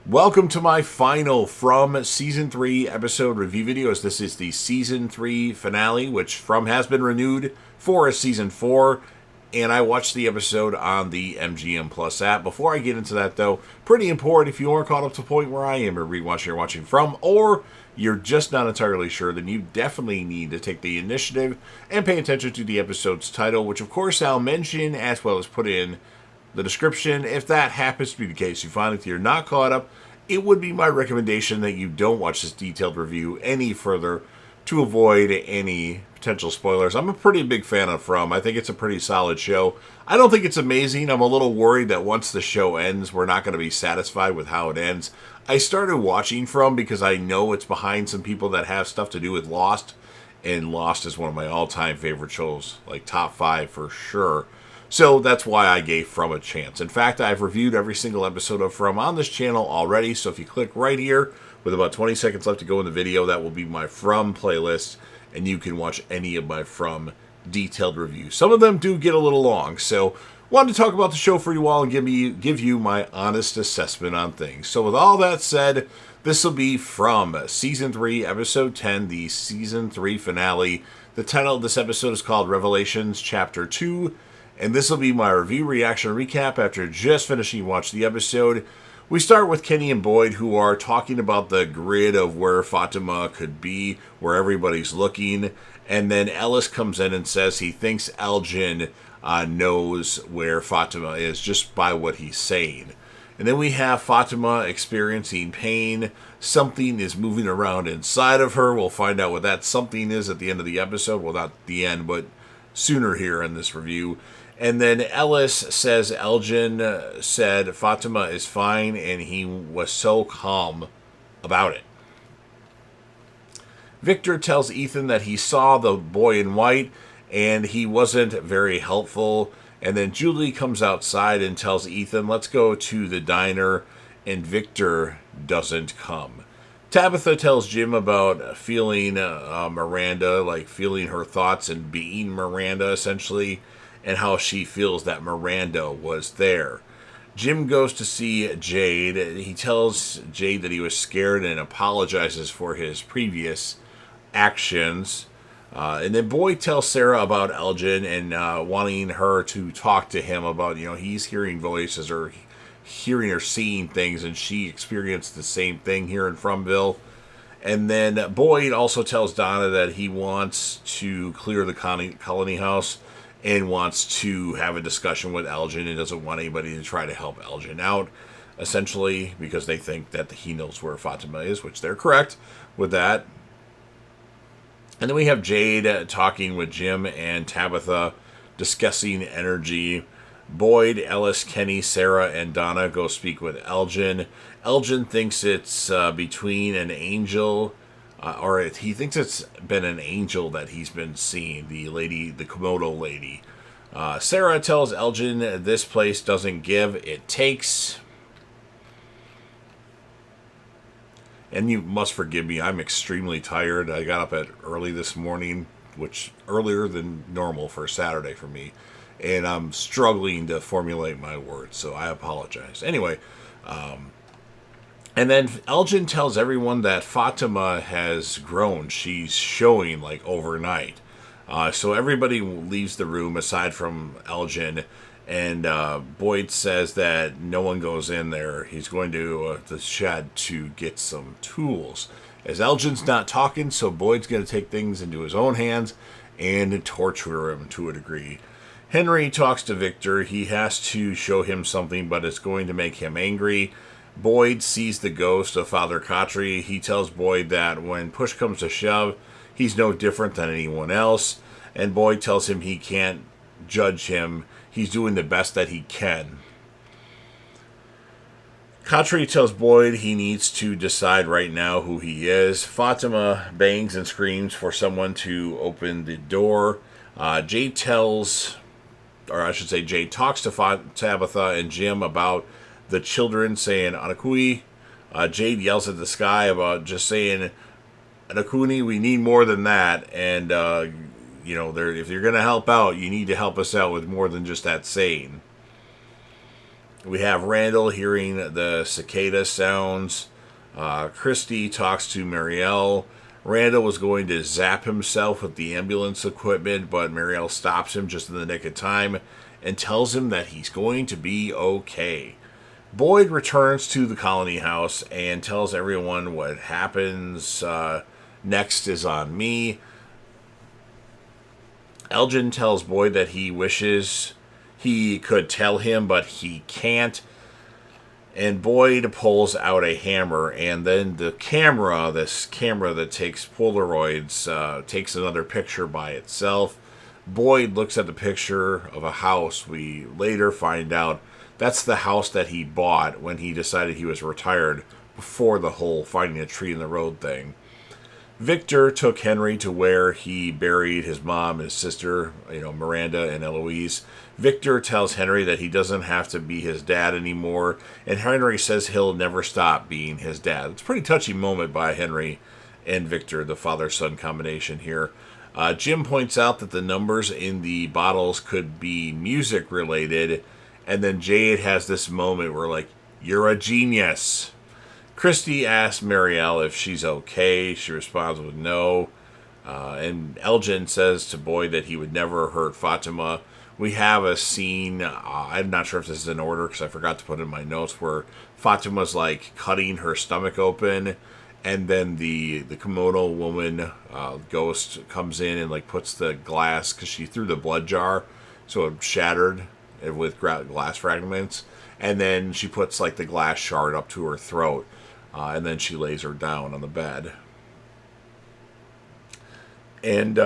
Welcome to my final From Season 3 episode review videos. This is the Season 3 finale, which From has been renewed for a Season 4, and I watched the episode on the MGM Plus app. Before I get into that, though, pretty important, if you aren't caught up to the point where I am or rewatching or watching From, or you're just not entirely sure, then you definitely need to take the initiative and pay attention to the episode's title, which of course I'll mention as well as put in the description. If that happens to be the case, you find that you're not caught up, it would be my recommendation that you don't watch this detailed review any further to avoid any potential spoilers. I'm a pretty big fan of From. I think it's a pretty solid show. I don't think it's amazing. I'm a little worried that once the show ends, we're not going to be satisfied with how it ends. I started watching From because I know it's behind some people that have stuff to do with Lost, and Lost is one of my all-time favorite shows, like top 5 for sure. So that's why I gave From a chance. In fact, I've reviewed every single episode of From on this channel already, so if you click right here, with about 20 seconds left to go in the video, that will be my From playlist, and you can watch any of my From detailed reviews. Some of them do get a little long, so wanted to talk about the show for you all and give you my honest assessment on things. So with all that said, this will be From Season 3, Episode 10, the Season 3 finale. The title of this episode is called Revelations Chapter 2, and this will be my review, reaction, recap after just finishing watching the episode. We start with Kenny and Boyd, who are talking about the grid of where Fatima could be, where everybody's looking. And then Ellis comes in and says he thinks Elgin knows where Fatima is just by what he's saying. And then we have Fatima experiencing pain. Something is moving around inside of her. We'll find out what that something is at the end of the episode. Well, not the end, but sooner here in this review. And then Ellis says Elgin said Fatima is fine, and he was so calm about it. Victor tells Ethan that he saw the boy in white, and he wasn't very helpful. And then Julie comes outside and tells Ethan, let's go to the diner, and Victor doesn't come. Tabitha tells Jim about feeling Miranda, like feeling her thoughts and being Miranda, essentially, and how she feels that Miranda was there. Jim goes to see Jade. He tells Jade that he was scared and apologizes for his previous actions. And then Boyd tells Sarah about Elgin and wanting her to talk to him about, he's hearing voices or hearing or seeing things, and she experienced the same thing here in Fromville. And then Boyd also tells Donna that he wants to clear the colony house and wants to have a discussion with Elgin and doesn't want anybody to try to help Elgin out, essentially, because they think that he knows where Fatima is, which they're correct with that. And then we have Jade talking with Jim and Tabitha, discussing energy. Boyd, Ellis, Kenny, Sarah, and Donna go speak with Elgin. Elgin thinks it's between an angel, or he thinks it's been an angel that he's been seeing, the Komodo lady. Sarah tells Elgin this place doesn't give, it takes. And you must forgive me, I'm extremely tired. I got up early this morning, which earlier than normal for Saturday for me. And I'm struggling to formulate my words, so I apologize. Anyway, and then Elgin tells everyone that Fatima has grown. She's showing like overnight. So everybody leaves the room aside from Elgin. And Boyd says that no one goes in there. He's going to the shed to get some tools. As Elgin's not talking, so Boyd's going to take things into his own hands and torture him to a degree. Henry talks to Victor. He has to show him something, but it's going to make him angry. Boyd sees the ghost of Father Khatri. He tells Boyd that when push comes to shove, he's no different than anyone else. And Boyd tells him he can't judge him. He's doing the best that he can. Khatri tells Boyd he needs to decide right now who he is. Fatima bangs and screams for someone to open the door. Jade talks to Tabitha and Jim about the children saying Anakui. Jade yells at the sky about just saying, Anakuni, we need more than that. And, if you're going to help out, you need to help us out with more than just that saying. We have Randall hearing the cicada sounds. Christy talks to Marielle. Randall was going to zap himself with the ambulance equipment, but Marielle stops him just in the nick of time and tells him that he's going to be okay. Boyd returns to the colony house and tells everyone what happens. Next is on me. Elgin tells Boyd that he wishes he could tell him, but he can't. And Boyd pulls out a hammer, and then the camera, this camera that takes Polaroids, takes another picture by itself. Boyd looks at the picture of a house. We later find out that's the house that he bought when he decided he was retired, before the whole finding a tree in the road thing. Victor took Henry to where he buried his mom and his sister, Miranda and Eloise. Victor tells Henry that he doesn't have to be his dad anymore, and Henry says he'll never stop being his dad. It's a pretty touchy moment by Henry and Victor, the father-son combination here. Jim points out that the numbers in the bottles could be music-related, and then Jade has this moment where, like, you're a genius. Christy asks Marielle if she's okay. She responds with no. And Elgin says to Boyd that he would never hurt Fatima. We have a scene, I'm not sure if this is in order because I forgot to put it in my notes, where Fatima's like cutting her stomach open, and then the kimono woman, ghost, comes in and like puts the glass, because she threw the blood jar, so it shattered with glass fragments, and then she puts like the glass shard up to her throat. And then she lays her down on the bed. And,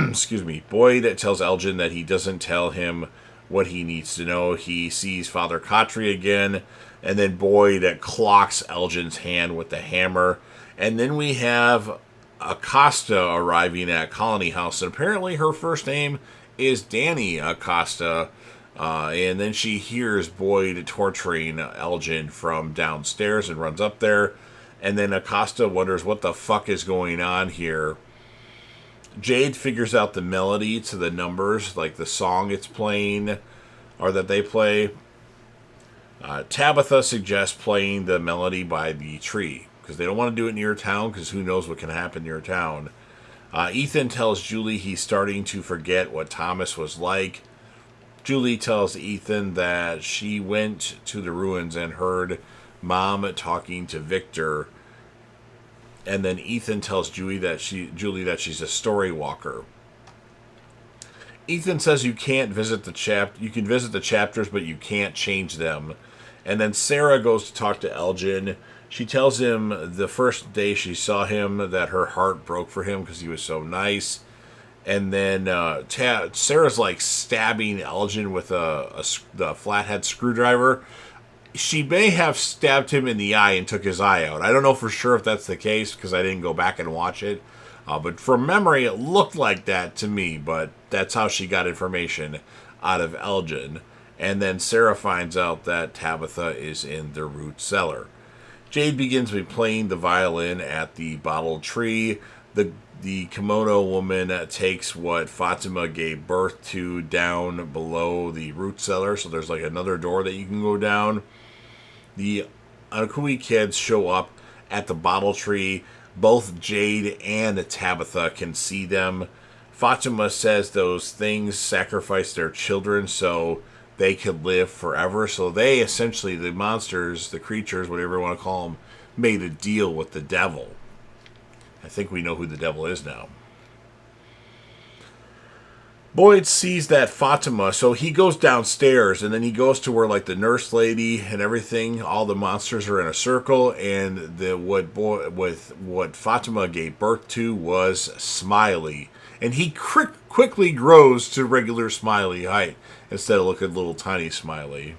excuse me, Boyd tells Elgin that he doesn't tell him what he needs to know. He sees Father Khatri again, and then Boyd clocks Elgin's hand with the hammer. And then we have Acosta arriving at Colony House, and apparently her first name is Danny Acosta. And then she hears Boyd torturing Elgin from downstairs and runs up there. And then Acosta wonders what the fuck is going on here. Jade figures out the melody to the numbers, like the song it's playing, or that they play. Tabitha suggests playing the melody by the tree, because they don't want to do it near town, because who knows what can happen near town. Ethan tells Julie he's starting to forget what Thomas was like. Julie tells Ethan that she went to the ruins and heard Mom talking to Victor. And then Ethan tells Julie that she's a story walker. Ethan says you can visit the chapters, but you can't change them. And then Sarah goes to talk to Elgin. She tells him the first day she saw him that her heart broke for him because he was so nice. And then Sarah's like stabbing Elgin with the flathead screwdriver. She may have stabbed him in the eye and took his eye out. I don't know for sure if that's the case because I didn't go back and watch it. But from memory, it looked like that to me. But that's how she got information out of Elgin. And then Sarah finds out that Tabitha is in the root cellar. Jade begins by playing the violin at the bottle tree. The kimono woman takes what Fatima gave birth to down below the root cellar. So there's like another door that you can go down. The Anakui kids show up at the bottle tree. Both Jade and Tabitha can see them. Fatima says those things sacrifice their children so they could live forever. So they essentially, the monsters, the creatures, whatever you want to call them, made a deal with the devil. I think we know who the devil is now. Boyd sees that Fatima, so he goes downstairs, and then he goes to where like the nurse lady and everything, all the monsters are in a circle, and what Fatima gave birth to was Smiley, and he quickly grows to regular Smiley height instead of looking little tiny Smiley.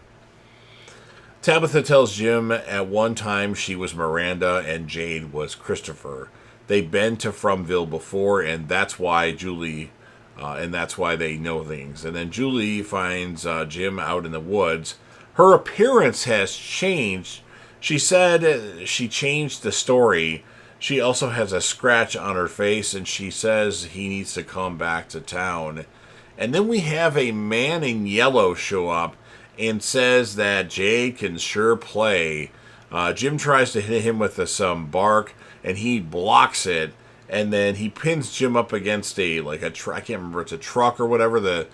Tabitha tells Jim at one time she was Miranda and Jade was Christopher. They've been to Fromville before, and that's why that's why they know things. And then Julie finds Jim out in the woods. Her appearance has changed. She said she changed the story. She also has a scratch on her face, and she says he needs to come back to town. And then we have a man in yellow show up, and says that Jade can sure play. Jim tries to hit him with some bark, and he blocks it, and then he pins Jim up against I can't remember, it's a truck or whatever,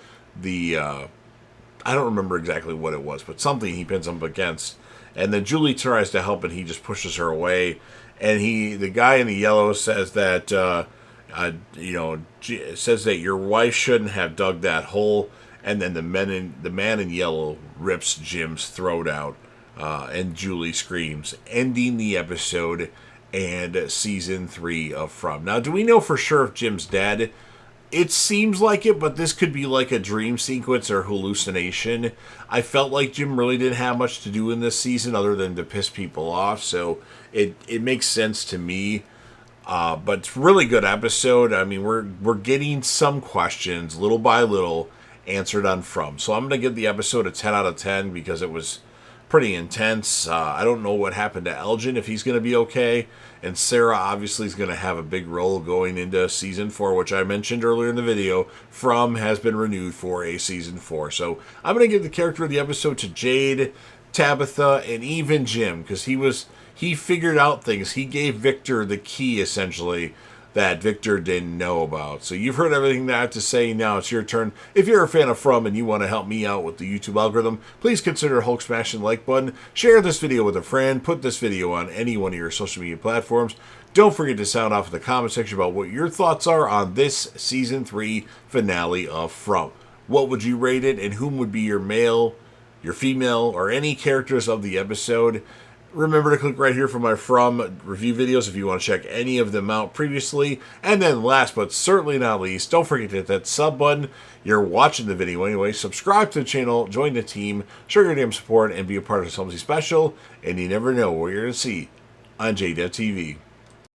I don't remember exactly what it was, but something he pins him up against, and then Julie tries to help, and he just pushes her away, and the guy in the yellow says that, says that your wife shouldn't have dug that hole, and then the man in yellow rips Jim's throat out, and Julie screams, ending the episode and season 3 of From. Now, do we know for sure if Jim's dead? It seems like it, but this could be like a dream sequence or hallucination. I felt like Jim really didn't have much to do in this season other than to piss people off, so it makes sense to me. But it's a really good episode. I mean, we're getting some questions little by little answered on From. So I'm going to give the episode a 10 out of 10 because it was pretty intense. I don't know what happened to Elgin, if he's going to be okay. And Sarah obviously is going to have a big role going into season 4, which I mentioned earlier in the video. From has been renewed for a season 4. So I'm going to give the character of the episode to Jade, Tabitha, and even Jim, because he figured out things. He gave Victor the key, essentially, that Victor didn't know about. So you've heard everything that I have to say. Now it's your turn. If you're a fan of From and you want to help me out with the YouTube algorithm, please consider Hulk smashing the like button. Share this video with a friend. Put this video on any one of your social media platforms. Don't forget to sound off in the comment section about what your thoughts are on this season 3 finale of From. What would you rate it, and whom would be your male, your female, or any characters of the episode? Remember to click right here for my From review videos if you want to check any of them out previously. And then last but certainly not least, don't forget to hit that sub button. You're watching the video anyway. Subscribe to the channel, join the team, show your damn support, and be a part of something special. And you never know what you're going to see on JDevTV.